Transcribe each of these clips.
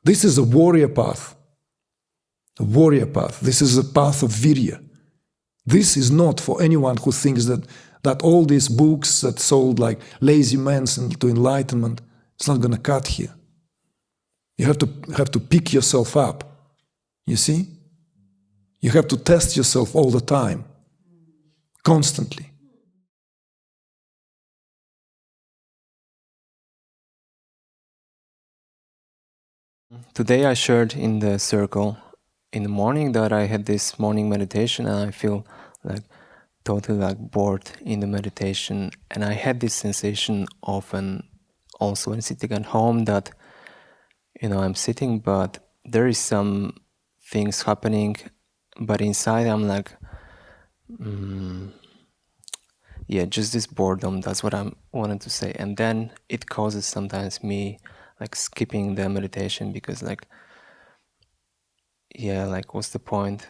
This is a warrior path. A warrior path. This is a path of virya. This is not for anyone who thinks that all these books that sold like lazy men to enlightenment, it's not going to cut here. You have to pick yourself up. You see? You have to test yourself all the time, constantly. Today I shared in the circle in the morning that I had this morning meditation and I feel like totally like bored in the meditation, and I had this sensation often also when sitting at home that I'm sitting but there is some things happening, but inside I'm like yeah, just this boredom, that's what I wanted to say. And then it causes sometimes me like skipping the meditation because like what's the point?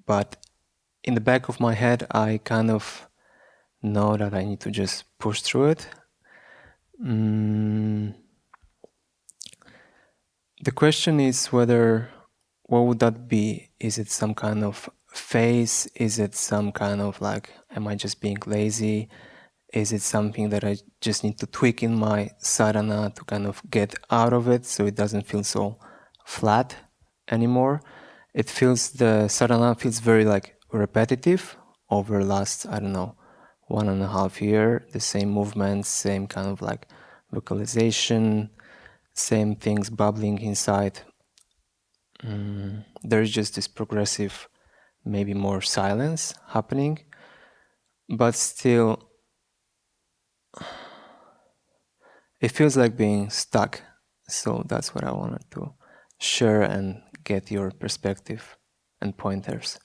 But in the back of my head, I kind of know that I need to just push through it. The question is what would that be? Is it some kind of phase? Is it some kind of like, am I just being lazy? Is it something that I just need to tweak in my sadhana to kind of get out of it so it doesn't feel so flat anymore? The sadhana feels very like repetitive over last, 1.5 years, the same movements, same kind of like vocalization, same things bubbling inside. There's just this progressive, maybe more silence happening, but still it feels like being stuck. So that's what I wanted to share and get your perspective and pointers.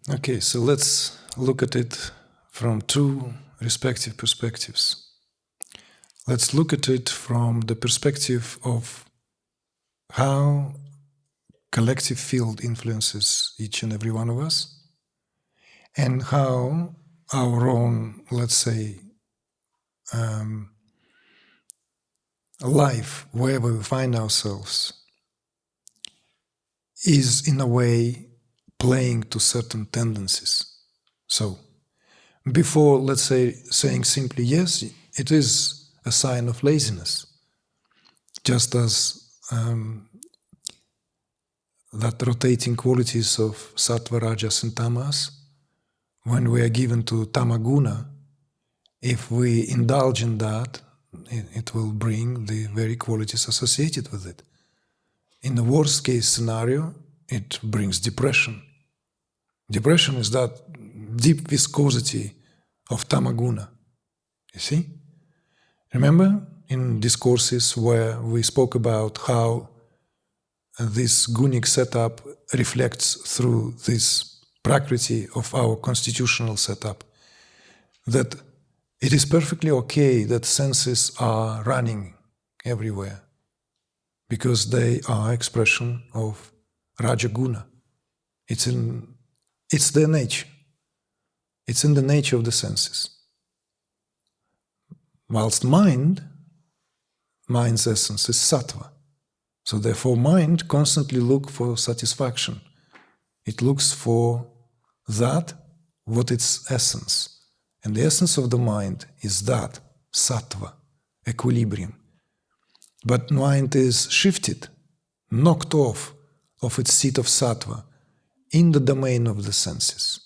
Okay, so let's look at it from two respective perspectives. Let's look at it from the perspective of how collective field influences each and every one of us, and how our own, let's say, life, wherever we find ourselves, is in a way playing to certain tendencies. So, before, let's say, saying simply yes, it is a sign of laziness, just as that rotating qualities of sattva, rajas, and tamas, when we are given to tamaguna, if we indulge in that, it will bring the very qualities associated with it. In the worst case scenario, it brings depression. Depression is that deep viscosity of tamaguna. You see? Remember in discourses where we spoke about how this gunic setup reflects through this prakriti of our constitutional setup, that it is perfectly okay that senses are running everywhere because they are expression of rajaguna. It's their nature. It's in the nature of the senses. Whilst mind's essence is sattva. So therefore mind constantly looks for satisfaction. It looks for that, what its essence. And the essence of the mind is that, sattva, equilibrium. But mind is shifted, knocked off of its seat of sattva in the domain of the senses.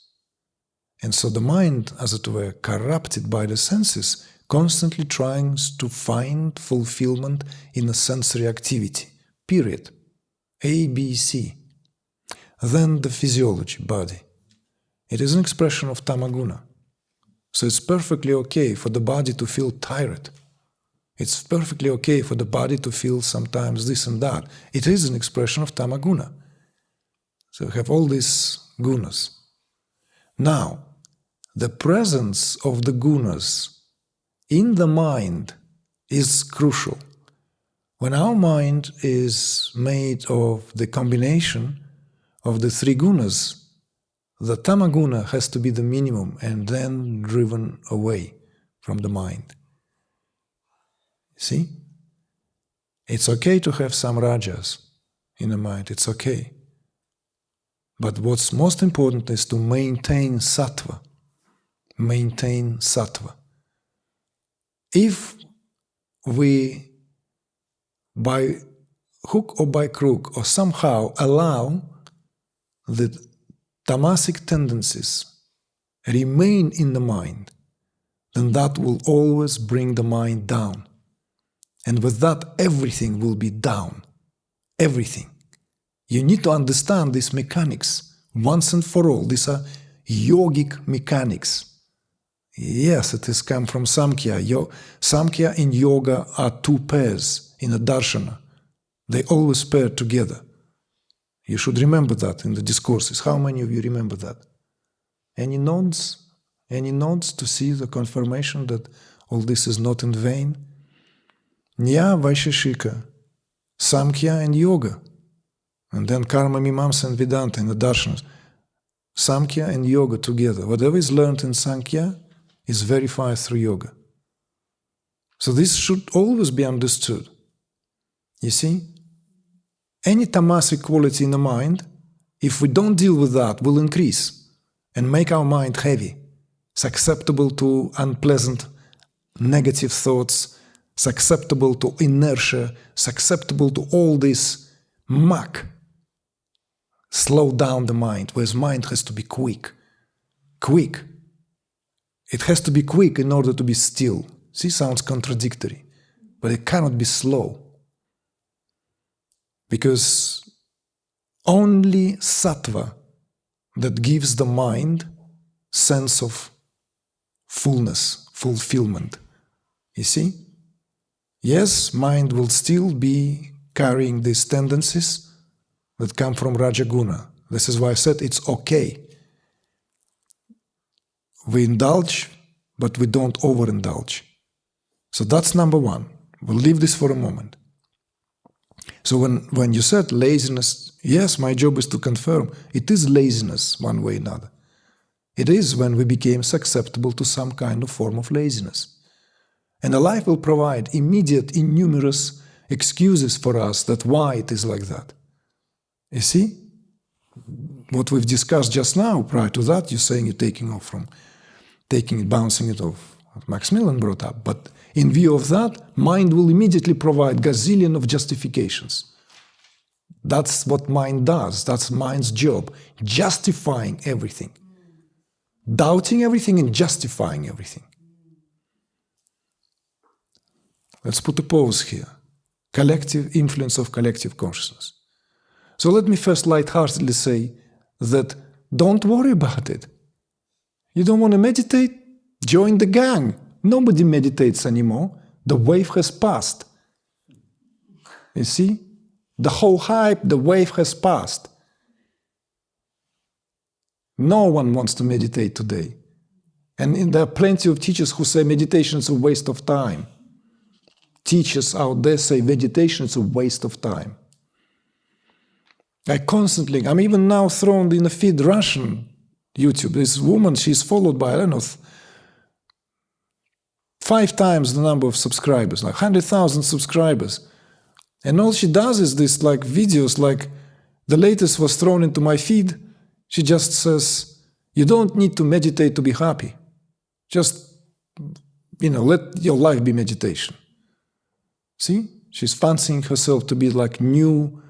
And so the mind, as it were, corrupted by the senses, constantly tries to find fulfillment in a sensory activity, period. A, B, C. Then the physiology, body. It is an expression of tamaguna. So it's perfectly okay for the body to feel tired. It's perfectly okay for the body to feel sometimes this and that. It is an expression of tamaguna. So we have all these gunas. Now, the presence of the gunas in the mind is crucial. When our mind is made of the combination of the three gunas, the tamaguna has to be the minimum and then driven away from the mind. See? It's okay to have some rajas in the mind, it's okay. But what's most important is to maintain sattva. Maintain sattva. If we, by hook or by crook, or somehow allow the tamasic tendencies remain in the mind, then that will always bring the mind down. And with that, everything will be down. Everything. You need to understand these mechanics once and for all. These are yogic mechanics. Yes, it has come from Samkhya. Samkhya and yoga are two pairs in a darshana. They always pair together. You should remember that in the discourses. How many of you remember that? Any nods? Any nods to see the confirmation that all this is not in vain? Nya Vaisheshika, Samkhya and yoga. And then Karma, Mimamsa and Vedanta in the darshanas. Samkhya and yoga together. Whatever is learned in Samkhya is verified through yoga. So this should always be understood. You see? Any tamasic quality in the mind, if we don't deal with that, will increase and make our mind heavy, susceptible to unpleasant, negative thoughts, susceptible to inertia, susceptible to all this muck. Slow down the mind, whereas mind has to be quick. Quick. It has to be quick in order to be still. See, sounds contradictory, but it cannot be slow. Because only sattva that gives the mind sense of fullness, fulfillment. You see? Yes, mind will still be carrying these tendencies that come from Rajaguna. This is why I said it's okay. We indulge, but we don't overindulge. So that's number one. We'll leave this for a moment. So when you said laziness, yes, my job is to confirm it is laziness one way or another. It is when we became susceptible to some kind of form of laziness. And the life will provide immediate, innumerous excuses for us that why it is like that. You see? What we've discussed just now, prior to that, you're saying you're taking off from, bouncing it off, what Maximilian brought up. But in view of that, mind will immediately provide gazillion of justifications. That's what mind does. That's mind's job. Justifying everything. Doubting everything and justifying everything. Let's put a pause here. Collective influence of collective consciousness. So let me first lightheartedly say that don't worry about it. You don't want to meditate? Join the gang. Nobody meditates anymore. The wave has passed. You see? The whole hype, the wave has passed. No one wants to meditate today. And there are plenty of teachers who say meditation is a waste of time. Teachers out there say meditation is a waste of time. I'm even now thrown in a feed Russian YouTube. This woman, she's followed by, I don't know, 5 times the number of subscribers, like 100,000 subscribers. And all she does is this, like, videos, like the latest was thrown into my feed. She just says, you don't need to meditate to be happy. Just, let your life be meditation. See? She's fancying herself to be like new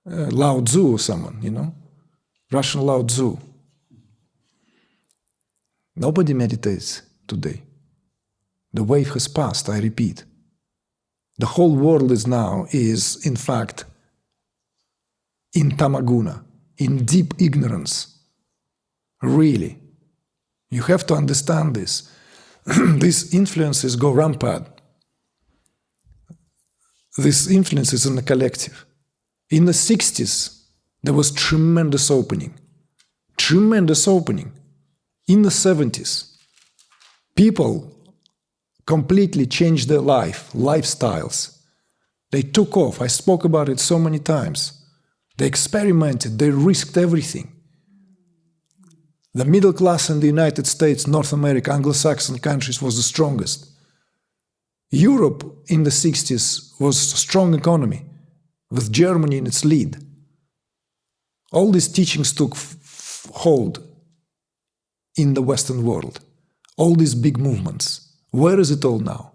Lao Tzu or someone, Russian Lao Tzu. Nobody meditates today. The wave has passed, I repeat. The whole world is in fact, in tamaguna, in deep ignorance. Really. You have to understand this. These influences go rampant. These influences in the collective. In the 60s, there was tremendous opening. Tremendous opening. In the 70s, people completely changed their lifestyles. They took off. I spoke about it so many times. They experimented. They risked everything. The middle class in the United States, North America, Anglo-Saxon countries was the strongest. Europe in the 60s was a strong economy, with Germany in its lead. All these teachings took hold in the Western world. All these big movements. Where is it all now?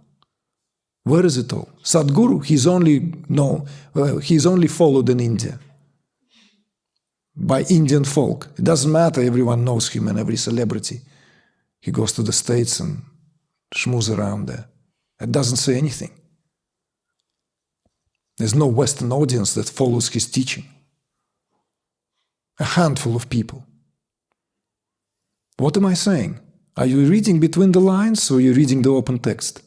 Where is it all? Sadhguru, he's only followed in India by Indian folk. It doesn't matter, everyone knows him and every celebrity. He goes to the States and schmooze around there. It doesn't say anything. There's no Western audience that follows his teaching. A handful of people. What am I saying? Are you reading between the lines or are you reading the open text?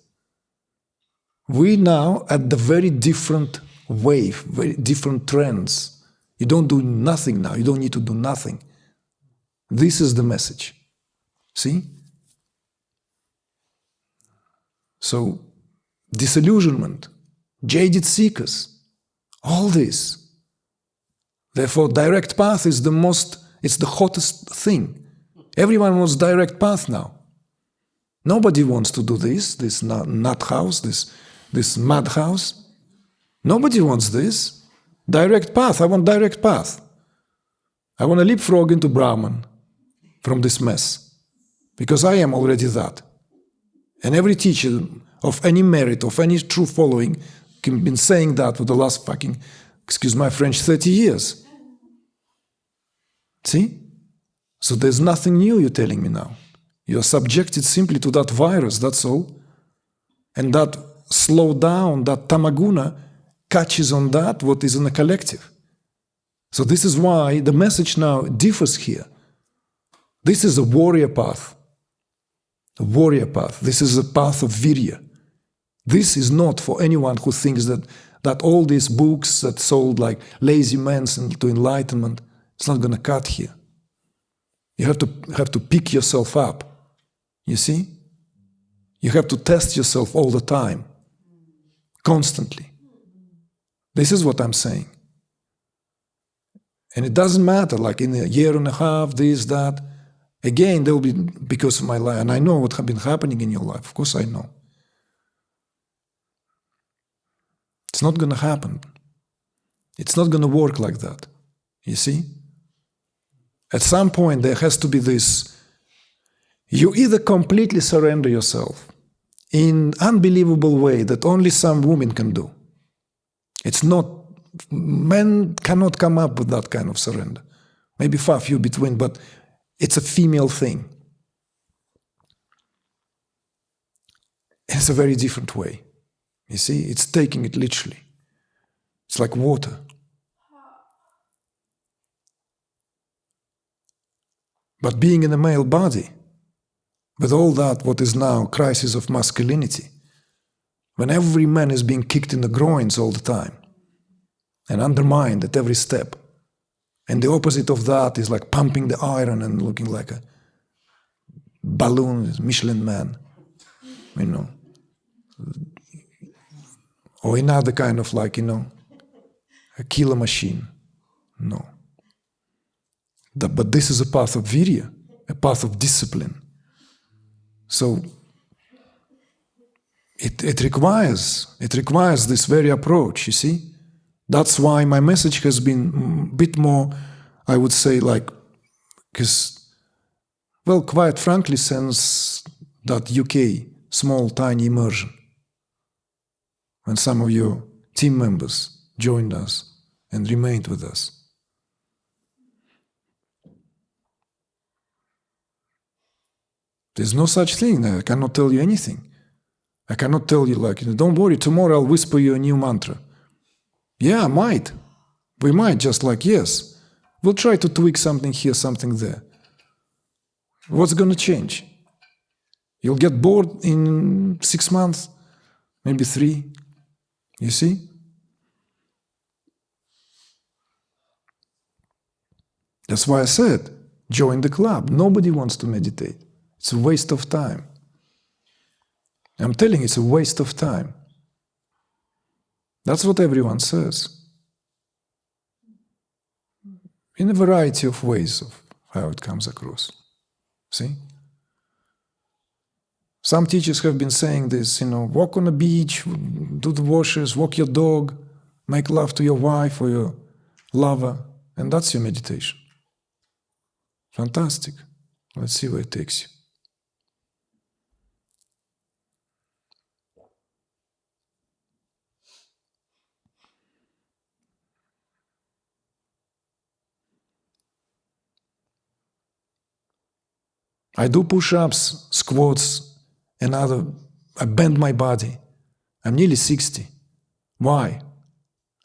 We now at the very different wave, very different trends. You don't do nothing now. You don't need to do nothing. This is the message. See? So, disillusionment, jaded seekers, all this. Therefore, direct path is it's the hottest thing. Everyone wants direct path now. Nobody wants to do this nut house, this mad house. Nobody wants this. Direct path, I want direct path. I want to leapfrog into Brahman from this mess. Because I am already that. And every teacher of any merit, of any true following, can been saying that for the last fucking, excuse my French, 30 years. See? So there's nothing new you're telling me now. You're subjected simply to that virus, that's all. And that slow down, that tamaguna, catches on that what is in the collective. So this is why the message now differs here. This is a warrior path. A warrior path. This is a path of virya. This is not for anyone who thinks that all these books that sold like lazy men to enlightenment, it's not going to cut here. You have to pick yourself up. You see? You have to test yourself all the time. Constantly. This is what I'm saying. And it doesn't matter, like in a year and a half, this, that. Again, there will be, because of my life, and I know what has been happening in your life. Of course I know. It's not going to happen. It's not going to work like that. You see? At some point, there has to be this. You either completely surrender yourself in unbelievable way that only some women can do. It's not, men cannot come up with that kind of surrender. Maybe far few between, but it's a female thing. And it's a very different way. You see, it's taking it literally. It's like water. But being in a male body, with all that what is now crisis of masculinity, when every man is being kicked in the groins all the time and undermined at every step, and the opposite of that is like pumping the iron and looking like a balloon, Michelin man, you know, or another kind of like, you know, a killer machine. No. But this is a path of virya, a path of discipline. So it requires this very approach, you see? That's why my message has been a bit more, I would say, like, because, well, quite frankly, since that UK small, tiny immersion, when some of your team members joined us and remained with us. There's no such thing. I cannot tell you anything. I cannot tell you, like, don't worry, tomorrow I'll whisper you a new mantra. Yeah, I might. We might, just like, yes. We'll try to tweak something here, something there. What's going to change? You'll get bored in 6 months, maybe 3. You see? That's why I said, join the club. Nobody wants to meditate. It's a waste of time. I'm telling you, it's a waste of time. That's what everyone says. In a variety of ways of how it comes across. See? Some teachers have been saying this, walk on the beach, do the washes, walk your dog, make love to your wife or your lover, and that's your meditation. Fantastic. Let's see where it takes you. I do push-ups, squats, and I bend my body. I'm nearly 60. Why?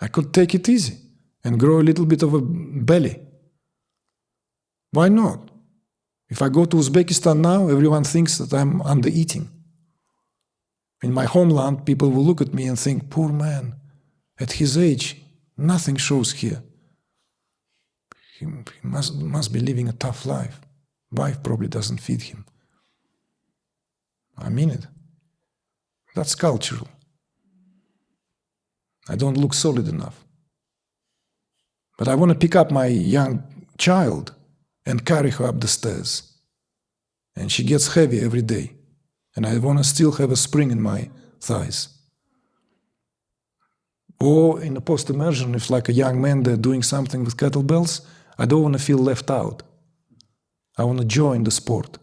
I could take it easy and grow a little bit of a belly. Why not? If I go to Uzbekistan now, everyone thinks that I'm under-eating. In my homeland, people will look at me and think, poor man, at his age, nothing shows here. He must be living a tough life. Wife probably doesn't feed him. I mean it. That's cultural. I don't look solid enough. But I want to pick up my young child and carry her up the stairs. And she gets heavy every day. And I want to still have a spring in my thighs. Or in a post-immersion, if like a young man they're doing something with kettlebells, I don't want to feel left out. I want to join the sport.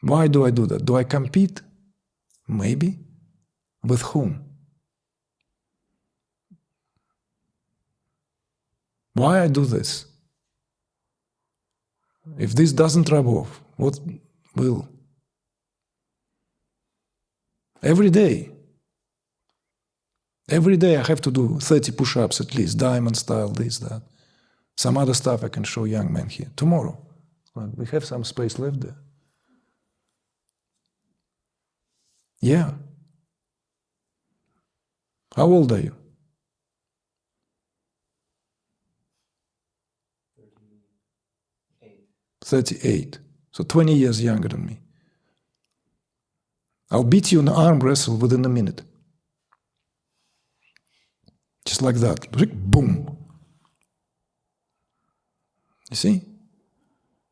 Why do I do that? Do I compete? Maybe. With whom? Why I do this? If this doesn't rub off, what will? Every day I have to do 30 push-ups at least, diamond style, this, that. Some other stuff I can show young men here. Tomorrow. We have some space left there. Yeah. How old are you? 38. So 20 years younger than me. I'll beat you in an arm wrestle within a minute. Just like that. Boom. You see?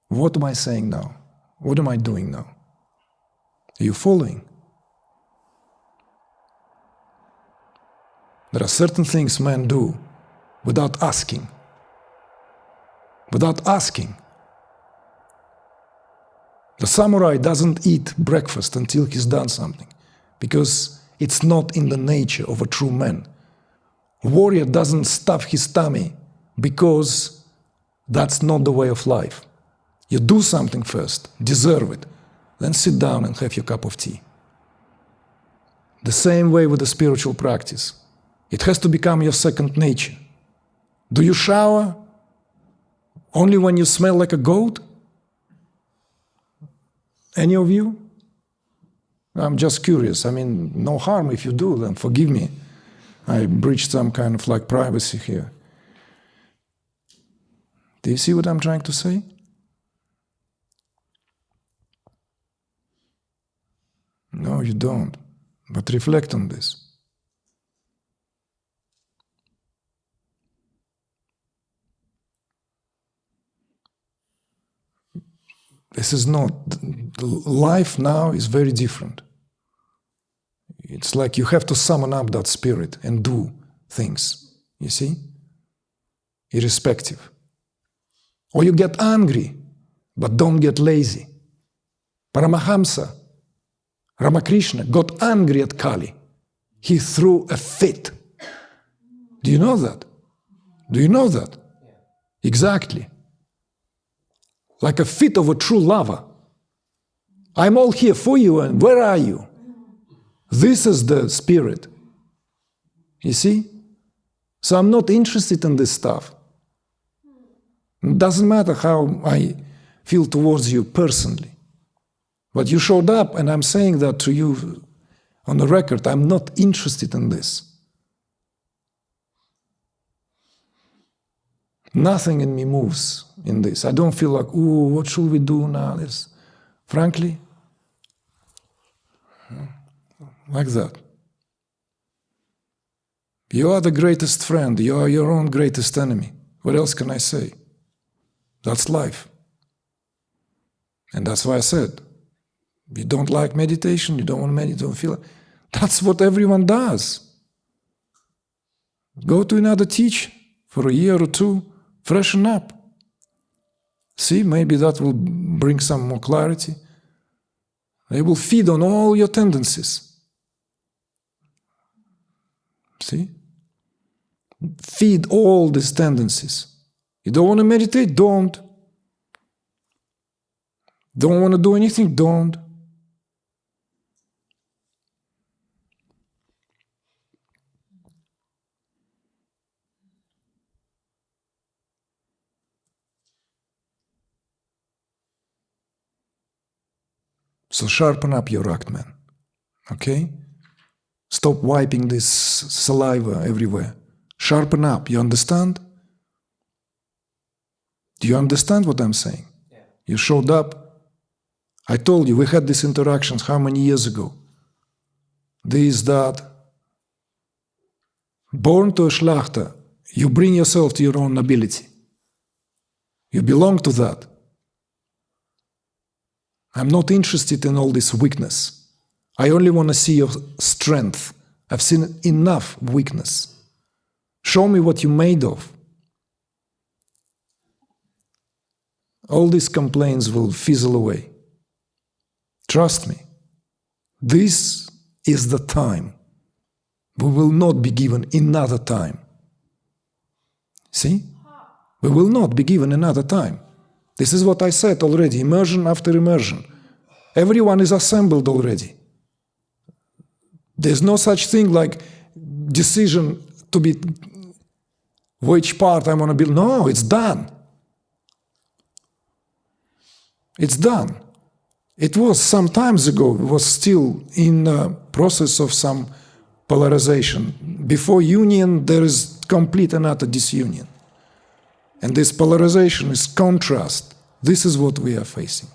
What am I saying now? What am I doing now? Are you following? There are certain things men do without asking. Without asking. The samurai doesn't eat breakfast until he's done something, because it's not in the nature of a true man. A warrior doesn't stuff his tummy because that's not the way of life. You do something first, deserve it, then sit down and have your cup of tea. The same way with the spiritual practice. It has to become your second nature. Do you shower only when you smell like a goat? Any of you? I'm just curious. I mean, no harm if you do, then forgive me. I breached some kind of like privacy here. Do you see what I'm trying to say? No, you don't. But reflect on this. This is not, life now is very different. It's like you have to summon up that spirit and do things, you see? Irrespective. Or you get angry, but don't get lazy. Paramahamsa, Ramakrishna, got angry at Kali. He threw a fit. Do you know that? Do you know that? Exactly. Like a fit of a true lover. I'm all here for you, and where are you? This is the spirit. You see? So I'm not interested in this stuff. It doesn't matter how I feel towards you personally. But you showed up, and I'm saying that to you on the record. I'm not interested in this. Nothing in me moves in this. I don't feel like, ooh, what should we do now? Frankly, like that. You are the greatest friend. You are your own greatest enemy. What else can I say? That's life. And that's why I said, You don't like meditation, you don't want to meditate, don't feel it. That's what everyone does. Go to another teacher for a year or two, freshen up. See, maybe that will bring some more clarity. They will feed on all your tendencies. See? Feed all these tendencies. You don't want to meditate? Don't. Don't want to do anything? Don't. So sharpen up your act, man. Okay? Stop wiping this saliva everywhere. Sharpen up. You understand? Do you understand what I'm saying? Yeah. You showed up. I told you, we had these interactions how many years ago? This, that. Born to a shlachta, you bring yourself to your own nobility. You belong to that. I'm not interested in all this weakness. I only want to see your strength. I've seen enough weakness. Show me what you're made of. All these complaints will fizzle away. Trust me. This is the time. We will not be given another time. See? We will not be given another time. This is what I said already, immersion after immersion. Everyone is assembled already. There's no such thing like decision to be which part I want to build. No, it's done. It's done. It was some times ago, it was still in the process of some polarization. Before union, there is complete and utter disunion. And this polarization is contrast. This is what we are facing.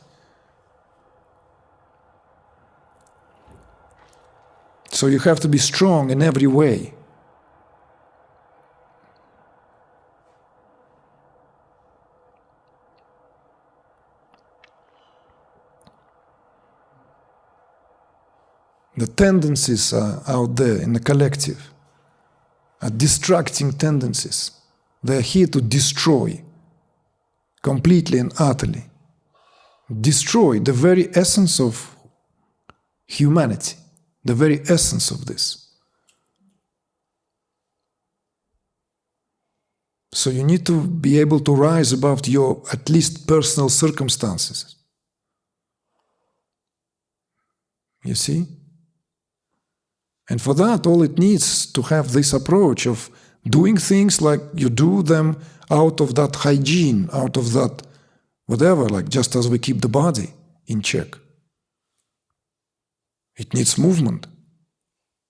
So you have to be strong in every way. The tendencies are out there in the collective, are distracting tendencies. They are here to destroy, completely and utterly. Destroy the very essence of humanity, the very essence of this. So you need to be able to rise above your at least personal circumstances. You see? And for that, all it needs to have this approach of doing things like you do them out of that hygiene, out of that whatever, like just as we keep the body in check. It needs movement.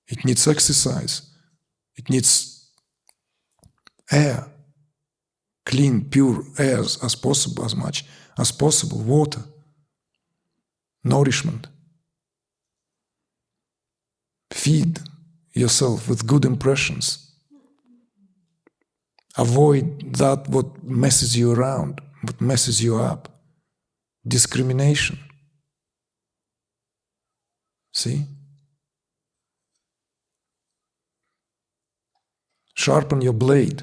It needs exercise. It needs air, clean, pure air as possible, as much as possible, water, nourishment. Feed yourself with good impressions. Avoid that what messes you around, what messes you up. Discrimination. See? Sharpen your blade.